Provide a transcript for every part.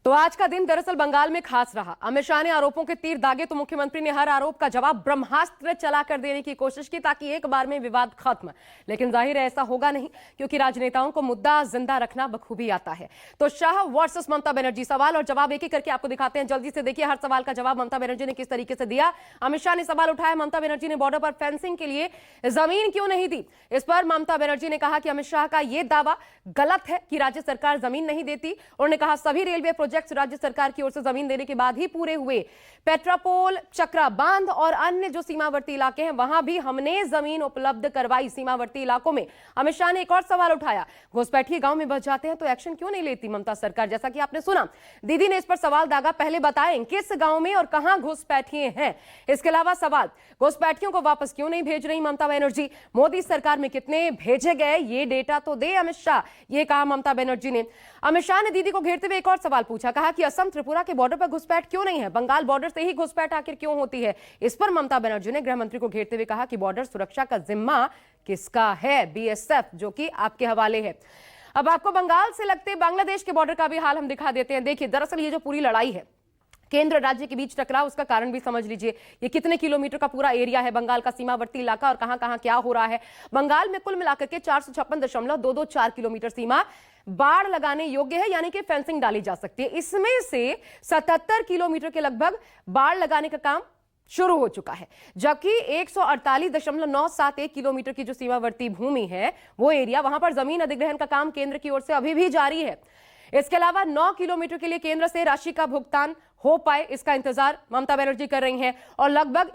तो आज का दिन दरअसल बंगाल में खास रहा। अमित शाह ने आरोपों के तीर दागे तो मुख्यमंत्री ने हर आरोप का जवाब ब्रह्मास्त्र चलाकर देने की कोशिश की ताकि एक बार में विवाद खत्म। लेकिन जाहिर है ऐसा होगा नहीं, क्योंकि राजनेताओं को मुद्दा जिंदा रखना बखूबी आता है। तो शाह वर्सेस ममता बनर्जी, सवाल और जवाब एक एक करके आपको दिखाते हैं। जल्दी से देखिए हर सवाल का जवाब ममता बनर्जी ने किस तरीके से दिया। अमित शाह ने सवाल उठाया, ममता बनर्जी ने बॉर्डर पर फेंसिंग के लिए जमीन क्यों नहीं दी। इस पर ममता बनर्जी ने कहा कि अमित शाह का यह दावा गलत है कि राज्य सरकार जमीन नहीं देती। उन्होंने कहा सभी रेलवे प्रोजेक्ट्स राज्य सरकार की ओर से जमीन देने के बाद ही पूरे हुए। पेट्रापोल, चक्रा बांध और अन्य जो सीमावर्ती इलाके हैं वहां भी हमने जमीन उपलब्ध करवाई। सीमावर्ती इलाकों में अमित शाह ने एक और सवाल उठाया, घुसपैठिए गांव में बस जाते हैं तो एक्शन क्यों नहीं लेती ममता सरकार। जैसा कि आपने सुना, दीदी ने इस पर सवाल दागा, पहले बताएं किस गांव में और कहां घुसपैठिए हैं। इसके अलावा सवाल, घुसपैठियों को वापस क्यों नहीं भेज रही ममता बनर्जी। मोदी सरकार में कितने भेजे गए ये डेटा तो दे अमित शाह, ये कहा ममता बनर्जी ने। अमित शाह ने दीदी को घेरते हुए एक और सवाल पूछा, कहा कि असम त्रिपुरा के बॉर्डर पर घुसपैठ क्यों नहीं है, बंगाल बॉर्डर से ही घुसपैठ आखिर क्यों होती है। इस पर ममता बनर्जी ने गृह मंत्री को घेरते हुए कहा कि बॉर्डर सुरक्षा का जिम्मा किसका है, बीएसएफ, जो कि आपके हवाले है। अब आपको बंगाल से लगते बांग्लादेश के बॉर्डर का भी हाल हम दिखा देते हैं। देखिए दरअसल ये जो पूरी लड़ाई है, केंद्र राज्य के बीच टकराव, उसका कारण भी समझ लीजिए। ये कितने किलोमीटर का पूरा एरिया है बंगाल का सीमावर्ती इलाका और कहां कहां क्या हो रहा है। बंगाल में कुल मिलाकर के 456.224 किलोमीटर सीमा बाढ़ लगाने योग्य है, यानी कि फेंसिंग डाली जा सकती है। इसमें से 77 किलोमीटर के लगभग बाढ़ लगाने का काम शुरू हो चुका है, जबकि 148.971 किलोमीटर की जो सीमावर्ती भूमि है वो एरिया, वहां पर जमीन अधिग्रहण का काम केंद्र की ओर से अभी भी जारी है। इसके अलावा 9 किलोमीटर के लिए केंद्र से राशि का भुगतान हो पाए, इसका इंतजार ममता बनर्जी कर रही हैं। और लगभग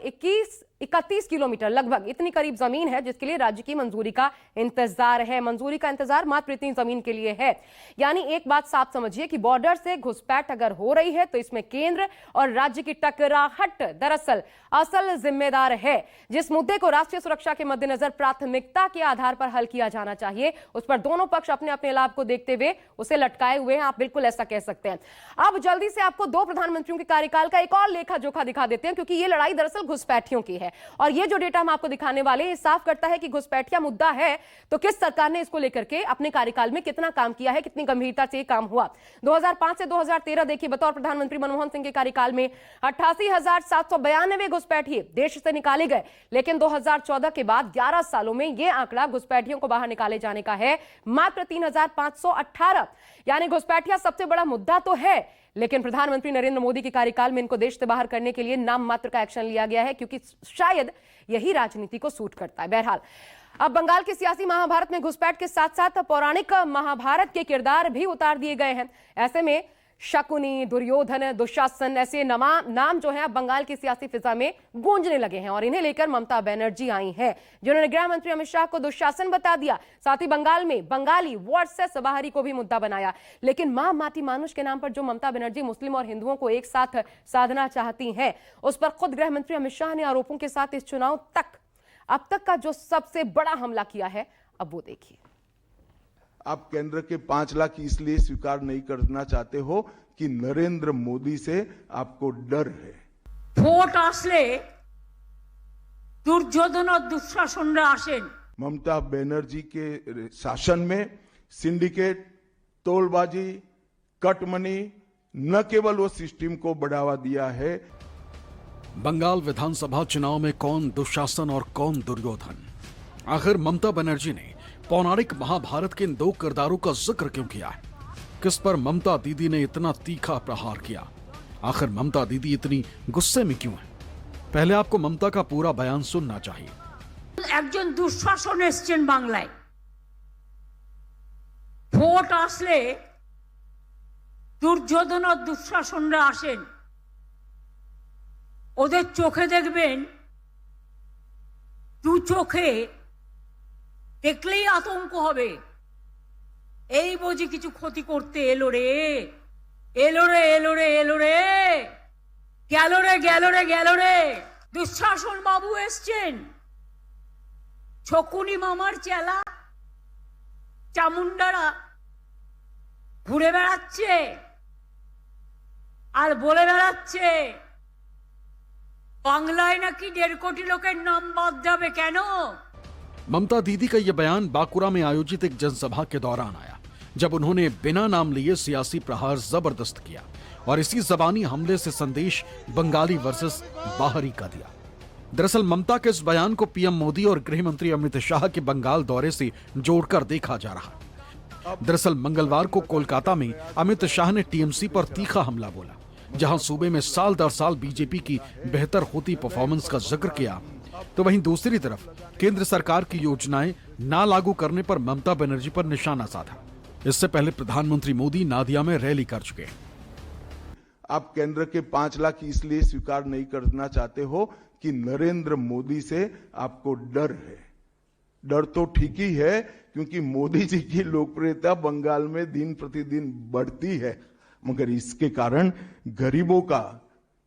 31 किलोमीटर, लगभग इतनी करीब जमीन है जिसके लिए राज्य की मंजूरी का इंतजार है। मंजूरी का इंतजार मात्र इतनी जमीन के लिए है। यानी एक बात साफ समझिए कि बॉर्डर से घुसपैठ अगर हो रही है तो इसमें केंद्र और राज्य की टकराहट दरअसल असल जिम्मेदार है। जिस मुद्दे को राष्ट्रीय सुरक्षा के मद्देनजर प्राथमिकता के आधार पर हल किया जाना चाहिए, उस पर दोनों पक्ष अपने अपने लाभ को देखते हुए उसे लटकाए हुए हैं, आप बिल्कुल ऐसा कह सकते हैं। अब जल्दी से आपको दो प्रधानमंत्रियों के कार्यकाल का एक और लेखा जोखा दिखा देते हैं, क्योंकि यह लड़ाई दरअसल घुसपैठियों की है। और ये जो डेटा हम आपको दिखाने वाले हैं साफ करता है कि घुसपैठिया मुद्दा है तो किस सरकार ने इसको लेकर के अपने कार्यकाल में कितना काम किया है, कितनी गंभीरता से ये काम हुआ। 2005 से 2013 देखिए, बतौर प्रधानमंत्री मनमोहन सिंह के कार्यकाल में 88,792 घुसपैठिए देश से निकाले गए। लेकिन 2014 के बाद 11 सालों में यह आंकड़ा घुसपैठियों को बाहर निकाले जाने का है मात्र 3,518। यानी घुसपैठिया सबसे बड़ा मुद्दा तो है, लेकिन प्रधानमंत्री नरेंद्र मोदी के कार्यकाल में इनको देश से बाहर करने के लिए नाम मात्र का एक्शन लिया गया है, क्योंकि शायद यही राजनीति को सूट करता है। बहरहाल अब बंगाल के सियासी महाभारत में घुसपैठ के साथ साथ पौराणिक महाभारत के किरदार भी उतार दिए गए हैं। ऐसे में शकुनी, दुर्योधन, दुशासन, ऐसे नाम जो है अब बंगाल की सियासी फिजा में गूंजने लगे हैं और इन्हें लेकर ममता बनर्जी आई हैं, जिन्होंने गृह मंत्री अमित शाह को दुशासन बता दिया। साथ ही बंगाल में बंगाली वर्सेस बाहरी को भी मुद्दा बनाया। लेकिन मां माटी मानुष के नाम पर जो ममता बनर्जी मुस्लिम और हिंदुओं को एक साथ साधना चाहती हैं, उस पर खुद गृह मंत्री अमित शाह ने आरोपों के साथ इस चुनाव तक अब तक का जो सबसे बड़ा हमला किया है, अब वो देखिए। आप केंद्र के 5 लाख इसलिए स्वीकार नहीं करना चाहते हो कि नरेंद्र मोदी से आपको डर है। ভোট আসলে দুর্যোধন और दुशासनরা আসেন। ममता बनर्जी के शासन में सिंडिकेट, तोलबाजी, कटमनी न केवल वो सिस्टम को बढ़ावा दिया है। बंगाल विधानसभा चुनाव में कौन दुशासन और कौन दुर्योधन, आखिर ममता बनर्जी ने पौराणिक महाभारत के इन दो किरदारों का जिक्र क्यों किया है। किस पर ममता दीदी ने इतना तीखा प्रहार किया, आखिर ममता दीदी इतनी गुस्से में क्यों है। पहले आपको ममता का पूरा बयान सुनना चाहिए। একজন দুঃশাসন এসছেন বাংলায়, ভোট আসলে দুর্যোধন আর দুঃশাসনরা আসেন। ওদের চোখে দেখবেন, দু চোখে দেখলেই আতঙ্ক হবে, এই বুঝি কিছু ক্ষতি করতে এলো রে, এলো রে, এলো রে, এলো রে, গেল রে, গেল রে, গেল রে। দুঃশাসন বাবু এসছেন, শকুনি মামার চেলা চামুন্ডারা ঘুরে বেড়াচ্ছে আর বলে বেড়াচ্ছে বাংলায় নাকি 1.5 কোটি লোকের নাম বাদ যাবে। কেন? ममता दीदी का यह बयान बांकुरा में आयोजित एक जनसभा के दौरान आया। जब उन्होंने बिना नाम लिए सियासी प्रहार जबरदस्त किया और इसी जबानी हमले से संदेश बंगाली वर्सेस बाहरी का दिया। दरअसल ममता के इस बयान को पीएम मोदी और गृह मंत्री अमित शाह के बंगाल दौरे से जोड़कर देखा जा रहा। दरअसल मंगलवार को कोलकाता में अमित शाह ने टीएमसी पर तीखा हमला बोला, जहां सूबे में साल दर साल बीजेपी की बेहतर होती परफॉर्मेंस का जिक्र किया, तो वहीं दूसरी तरफ केंद्र सरकार की योजनाएं ना लागू करने पर ममता बनर्जी पर निशाना साधा। इससे पहले प्रधानमंत्री मोदी नादिया में रैली कर चुके हैं। आप केंद्र के 5 लाख इसलिए स्वीकार नहीं करना चाहते हो कि नरेंद्र मोदी से आपको डर है। डर तो ठीक ही है, क्योंकि मोदी जी की लोकप्रियता बंगाल में दिन प्रतिदिन बढ़ती है, मगर इसके कारण गरीबों का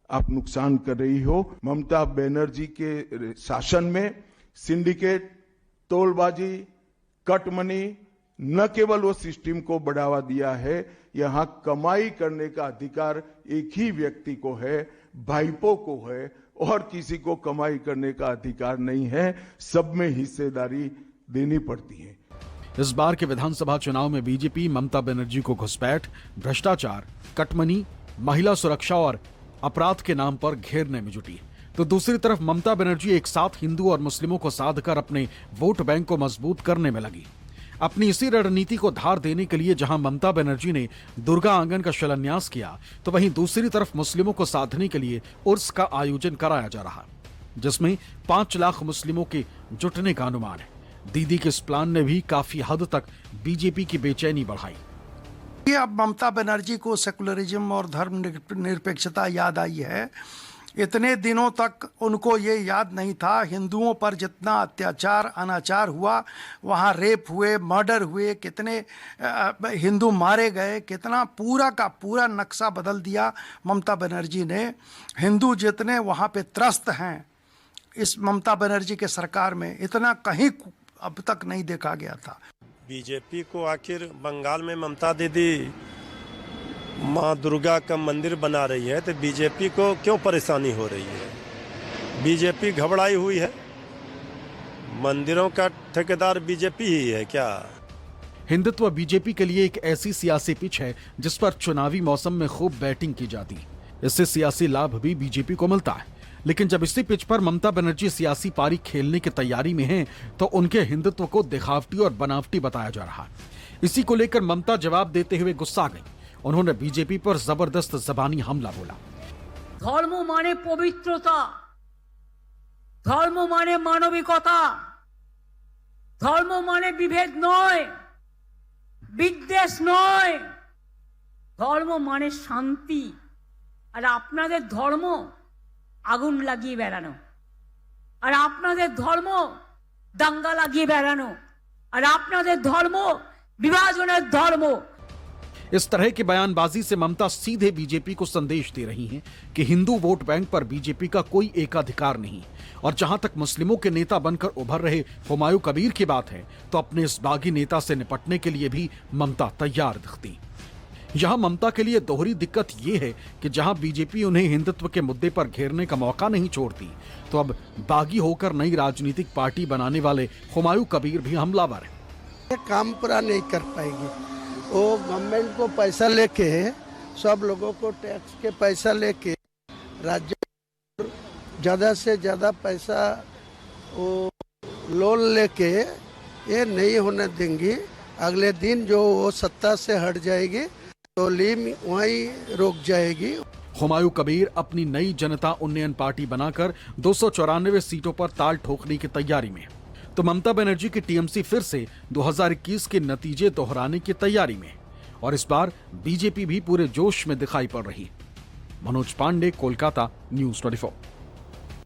आप नुकसान कर रही हो। ममता बनर्जी के शासन में सिंडिकेट, तोलबाजी, कटमनी न केवल वो सिस्टम को बढ़ावा दिया है, यहां कमाई करने का अधिकार एक ही व्यक्ति को है, भाईपो को है, और किसी को कमाई करने का अधिकार नहीं है। सब में हिस्सेदारी देनी पड़ती है। इस बार के विधानसभा चुनाव में बीजेपी ममता बनर्जी को घुसपैठ, भ्रष्टाचार, कटमनी, महिला सुरक्षा और अपराध के नाम पर घेरने में जुटी, तो दूसरी तरफ ममता बनर्जी एक साथ हिंदू और मुस्लिमों को साध कर अपने वोट बैंक को मजबूत करने में लगी। अपनी इसी रणनीति को धार देने के लिए जहां ममता बनर्जी ने दुर्गा आंगन का शिलान्यास किया, तो वहीं दूसरी तरफ मुस्लिमों को साधने के लिए उर्स का आयोजन कराया जा रहा, जिसमें 5 लाख मुस्लिमों के जुटने का अनुमान है। दीदी के इस प्लान ने भी काफी हद तक बीजेपी की बेचैनी बढ़ाई। अब ममता बनर्जी को सेकुलरिज्म और धर्म निरपेक्षता याद आई है। इतने दिनों तक उनको ये याद नहीं था हिंदुओं पर जितना अत्याचार अनाचार हुआ, वहाँ रेप हुए, मर्डर हुए, कितने हिंदू मारे गए, कितना पूरा का पूरा नक्शा बदल दिया ममता बनर्जी ने। हिंदू जितने वहाँ पे त्रस्त हैं इस ममता बनर्जी के सरकार में, इतना कहीं अब तक नहीं देखा गया था। बीजेपी को आखिर बंगाल में ममता दीदी माँ दुर्गा का मंदिर बना रही है, तो बीजेपी को क्यों परेशानी हो रही है? बीजेपी घबराई हुई है? मंदिरों का ठेकेदार बीजेपी ही है क्या? हिंदुत्व बीजेपी के लिए एक ऐसी सियासी पिच है जिस पर चुनावी मौसम में खूब बैटिंग की जाती है। इससे सियासी लाभ भी बीजेपी को मिलता है। लेकिन जब इसी पिच पर ममता बनर्जी सियासी पारी खेलने की तैयारी में हैं, तो उनके हिंदुत्व को दिखावटी और बनावटी बताया जा रहा है। इसी को लेकर ममता जवाब देते हुए गुस्सा गई। उन्होंने बीजेपी पर जबरदस्त जबानी हमला बोला। धर्म माने पवित्रता, धर्म माने मानविकता, धर्म माने विभेद नय, विद्वेष नय, धर्म माने शांति। और आपनादेर धर्म आगुन লাগিয়ে বেড়ানো, আর আপনাদের ধর্ম দাঙ্গা লাগিয়ে বেড়ানো, আর আপনাদের ধর্ম বিভাজনের ধর্ম। इस तरह की बयानबाजी से ममता सीधे बीजेपी को संदेश दे रही हैं कि हिंदू वोट बैंक पर बीजेपी का कोई एकाधिकार नहीं। और जहां तक मुस्लिमों के नेता बनकर उभर रहे हुमायूं कबीर की बात है, तो अपने इस बागी नेता से निपटने के लिए भी ममता तैयार दिखती। यहां ममता के लिए दोहरी दिक्कत यह है कि जहां बीजेपी उन्हें हिंदुत्व के मुद्दे पर घेरने का मौका नहीं छोड़ती, तो अब बागी होकर नई राजनीतिक पार्टी बनाने वाले हुमायूं कबीर भी हमलावर हैं। ये काम पूरा नहीं कर पाएगी। वो गवर्नमेंट को पैसा लेके, सब लोगों को टैक्स के पैसा लेके राज्य ज़्यादा से ज़्यादा पैसा वो लोन लेके ये नहीं होने देंगी। अगले दिन जो वो सत्ता से हट जाएगी तो लीम वहीं रुक जाएगी। हुमायूं कबीर अपनी नई जनता उन्नयन पार्टी बनाकर 294 सीटों पर ताल ठोकने की तैयारी में, तो ममता बनर्जी की टीएमसी फिर से 2021 के नतीजे दोहराने की तैयारी में। और इस बार बीजेपी भी पूरे जोश में दिखाई पड़ रही। मनोज पांडे, कोलकाता, न्यूज़ 24।